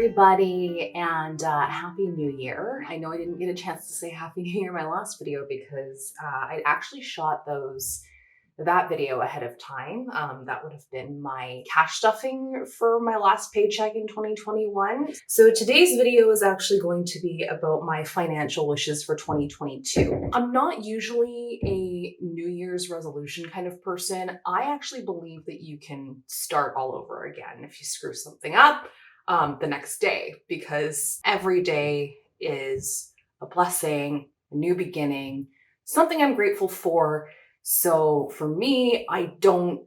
everybody, and Happy New Year. I know I didn't get a chance to say Happy New Year in my last video because I actually shot that video ahead of time. That would have been my cash stuffing for my last paycheck in 2021. So today's video is actually going to be about my financial wishes for 2022. I'm not usually a New Year's resolution kind of person. I actually believe that you can start all over again if you screw something up the next day, because every day is a blessing, a new beginning, something I'm grateful for. So for me, I don't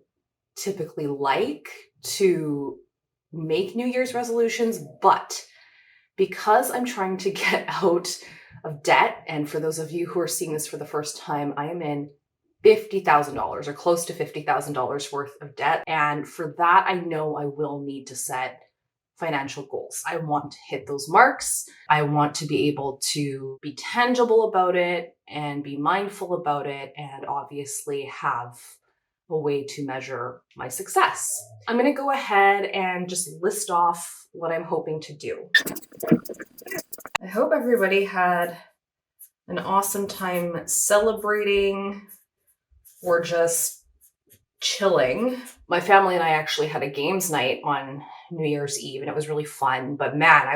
typically like to make New Year's resolutions, but because I'm trying to get out of debt, and for those of you who are seeing this for the first time, I am in $50,000 or close to $50,000 worth of debt. And for that, I know I will need to set financial goals. I want to hit those marks. I want to be able to be tangible about it and be mindful about it, and obviously have a way to measure my success. I'm going to go ahead and just list off what I'm hoping to do. I hope everybody had an awesome time celebrating or just chilling. My family and I actually had a games night on New Year's Eve, and it was really fun. But man,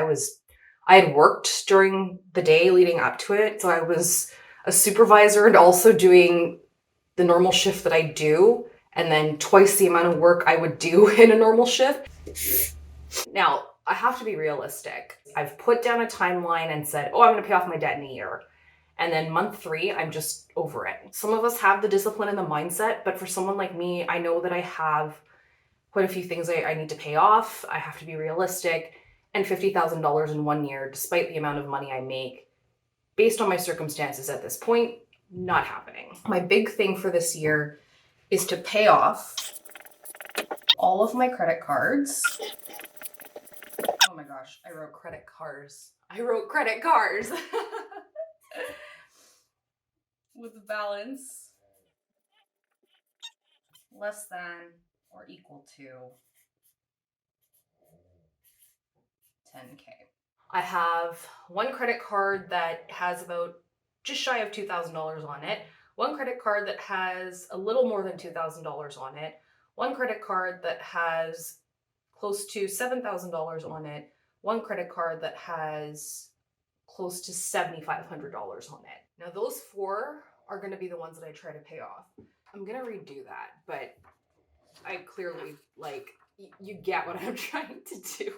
I had worked during the day leading up to it. So I was a supervisor and also doing the normal shift that I do, and then twice the amount of work I would do in a normal shift. Now, I have to be realistic. I've put down a timeline and said, oh, I'm going to pay off my debt in a year. And then month 3, I'm just over it. Some of us have the discipline and the mindset, but for someone like me, I know that I have quite a few things I need to pay off. I have to be realistic. And $50,000 in 1 year, despite the amount of money I make, based on my circumstances at this point, not happening. My big thing for this year is to pay off all of my credit cards. Oh my gosh, I wrote credit cars. With a balance less than or equal to $10K. I have one credit card that has about just shy of $2,000 on it, one credit card that has a little more than $2,000 on it, one credit card that has close to $7,000 on it, one credit card that has close to $7,500 on it. Now those 4 are going to be the ones that I try to pay off. I'm going to redo that, but I clearly, you get what I'm trying to do.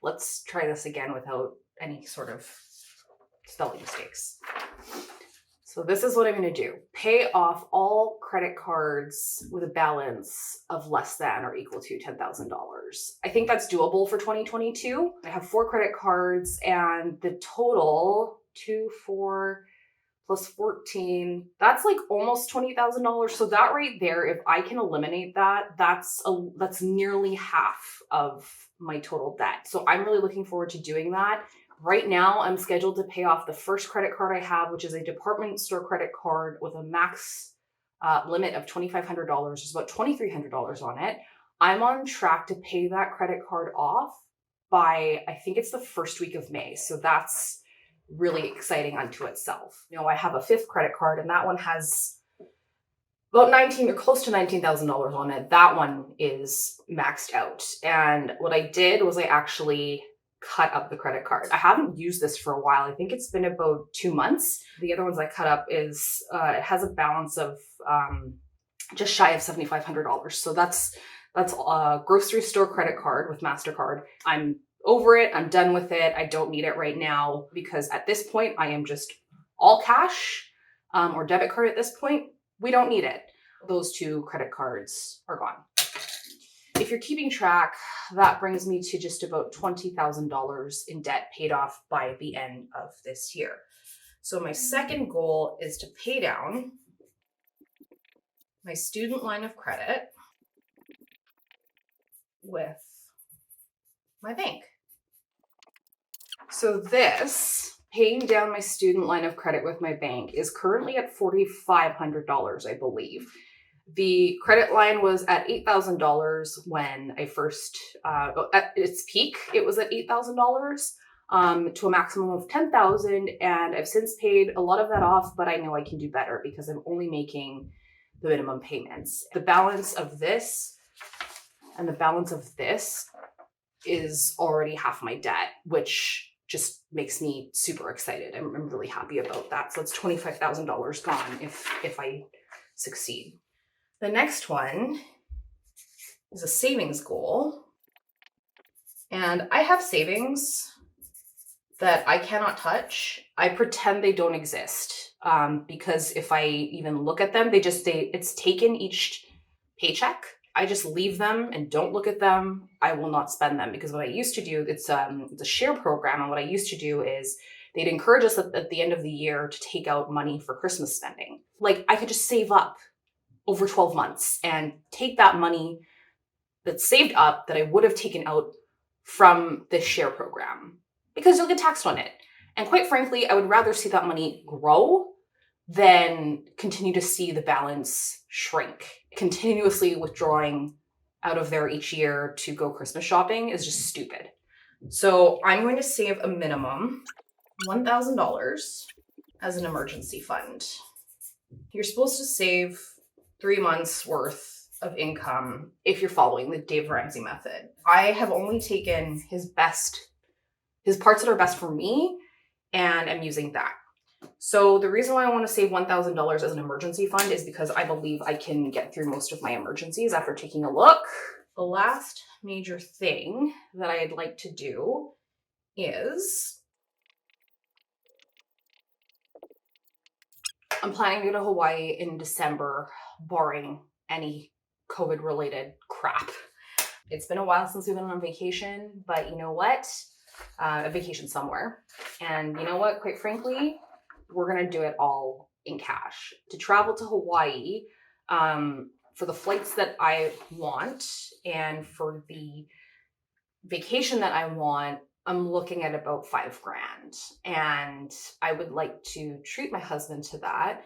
Let's try this again without any sort of spelling mistakes. So this is what I'm going to do. Pay off all credit cards with a balance of less than or equal to $10,000. I think that's doable for 2022. I have 4 credit cards, and the total, 2, 4, plus 14, that's like almost $20,000. So that right there, if I can eliminate that, that's nearly half of my total debt. So I'm really looking forward to doing that. Right now, I'm scheduled to pay off the first credit card I have, which is a department store credit card with a max limit of $2,500. There's about $2,300 on it. I'm on track to pay that credit card off by, I think it's the first week of May. So that's really exciting unto itself. I have a 5th credit card, and that one has about $19,000 or close to $19,000 on it. That one is maxed out. And what I did was I actually cut up the credit card. I haven't used this for a while. I think it's been about 2 months. The other ones I cut up is, it has a balance of just shy of $7,500. So that's a grocery store credit card with MasterCard. I'm over it. I'm done with it. I don't need it right now, because at this point I am just all cash or debit card at this point. We don't need it. Those 2 credit cards are gone. If you're keeping track, that brings me to just about $20,000 in debt paid off by the end of this year. So my second goal is to pay down my student line of credit with my bank. So this, paying down my student line of credit with my bank, is currently at $4,500, I believe. The credit line was at $8,000 when I first, at its peak, it was at $8,000 to a maximum of 10,000. And I've since paid a lot of that off, but I know I can do better because I'm only making the minimum payments. The balance of this and the balance of this is already half my debt, which just makes me super excited. I'm really happy about that. So it's $25,000 gone if I succeed. The next one is a savings goal. And I have savings that I cannot touch. I pretend they don't exist because if I even look at them, it's taken each paycheck. I just leave them and don't look at them. I will not spend them because what I used to do, it's a share program. And what I used to do is they'd encourage us at the end of the year to take out money for Christmas spending. Like I could just save up over 12 months and take that money that's saved up that I would have taken out from this share program because you'll get taxed on it. And quite frankly, I would rather see that money grow than continue to see the balance shrink. Continuously withdrawing out of there each year to go Christmas shopping is just stupid. So I'm going to save a minimum $1,000 as an emergency fund. You're supposed to save 3 months worth of income if you're following the Dave Ramsey method. I have only taken his parts that are best for me, and I'm using that. So the reason why I want to save $1,000 as an emergency fund is because I believe I can get through most of my emergencies after taking a look. The last major thing that I'd like to do is I'm planning to go to Hawaii in December, barring any COVID-related crap. It's been a while since we've been on vacation, but you know what? A vacation somewhere. And you know what? Quite frankly, we're going to do it all in cash. To travel to Hawaii, for the flights that I want and for the vacation that I want, I'm looking at about $5,000. And I would like to treat my husband to that.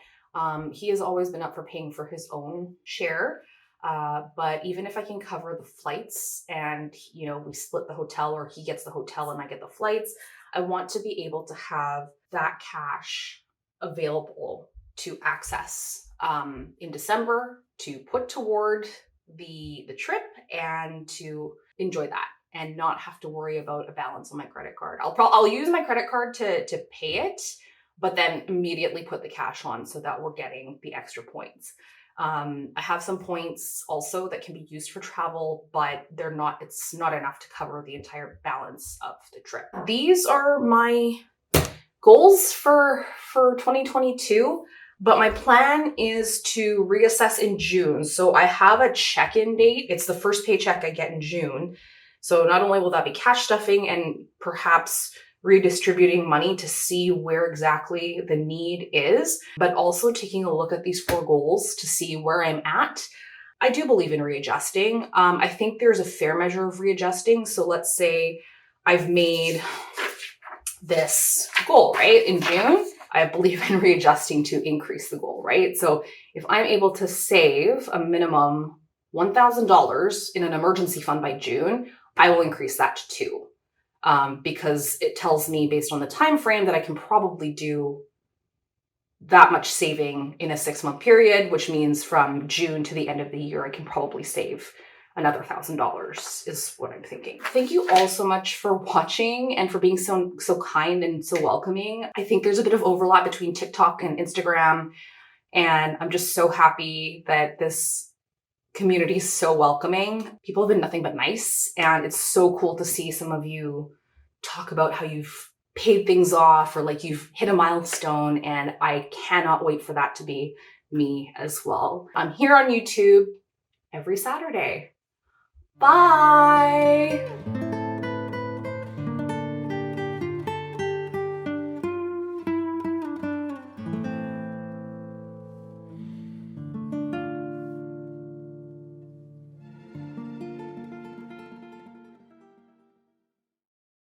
He has always been up for paying for his own share. But even if I can cover the flights and, we split the hotel or he gets the hotel and I get the flights, I want to be able to have that cash available to access in December to put toward the trip and to enjoy that and not have to worry about a balance on my credit card. I'll use my credit card to pay it, but then immediately put the cash on so that we're getting the extra points. I have some points also that can be used for travel, but it's not enough to cover the entire balance of the trip. These are my goals for 2022, but my plan is to reassess in June. So I have a check-in date. It's the first paycheck I get in June. So not only will that be cash stuffing and perhaps redistributing money to see where exactly the need is, but also taking a look at these 4 goals to see where I'm at. I do believe in readjusting. I think there's a fair measure of readjusting. So let's say I've made this goal, right? In June, I believe in readjusting to increase the goal, right? So if I'm able to save a minimum $1,000 in an emergency fund by June, I will increase that to 2. Because it tells me based on the time frame that I can probably do that much saving in a 6-month period, which means from June to the end of the year, I can probably save another $1,000 is what I'm thinking. Thank you all so much for watching and for being so kind and so welcoming. I think there's a bit of overlap between TikTok and Instagram, and I'm just so happy that this community is so welcoming. People have been nothing but nice, and it's so cool to see some of you talk about how you've paid things off or like you've hit a milestone, and I cannot wait for that to be me as well. I'm here on YouTube every Saturday. Bye!